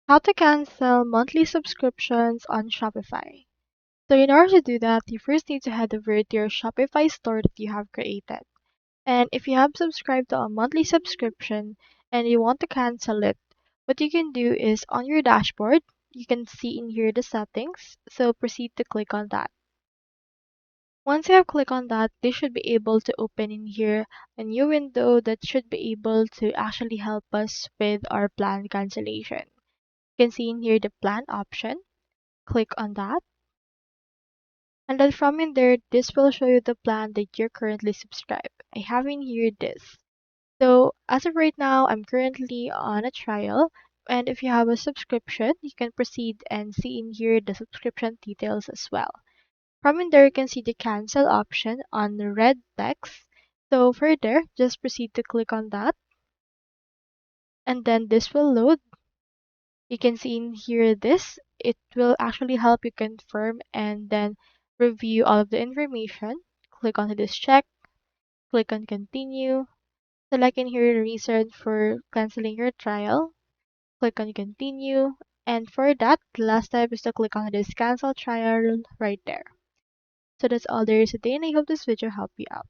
How to cancel monthly subscriptions on Shopify. So in order to do that, you first need to head over to your Shopify store that you have created. And if you have subscribed to a monthly subscription and you want to cancel it, what you can do is on your dashboard, you can see in here the settings. So proceed to click on that. Once you have clicked on that, this should be able to open in here a new window that should be able to actually help us with our plan cancellation. You can see in here the plan option. Click on that. And then from in there, this will show you the plan that you're currently subscribed. I have in here this. So as of right now, I'm currently on a trial. And if you have a subscription, you can proceed and see in here the subscription details as well. From in there, you can see the cancel option on the red text. So further, just proceed to click on that. And then this will load. You can see in here this. It will actually help you confirm and then review all of the information. Click on this check. Click on continue. Select in here the reason for canceling your trial. Click on continue. And for that, the last step is to click on this cancel trial right there. So that's all there is today, and I hope this video helped you out.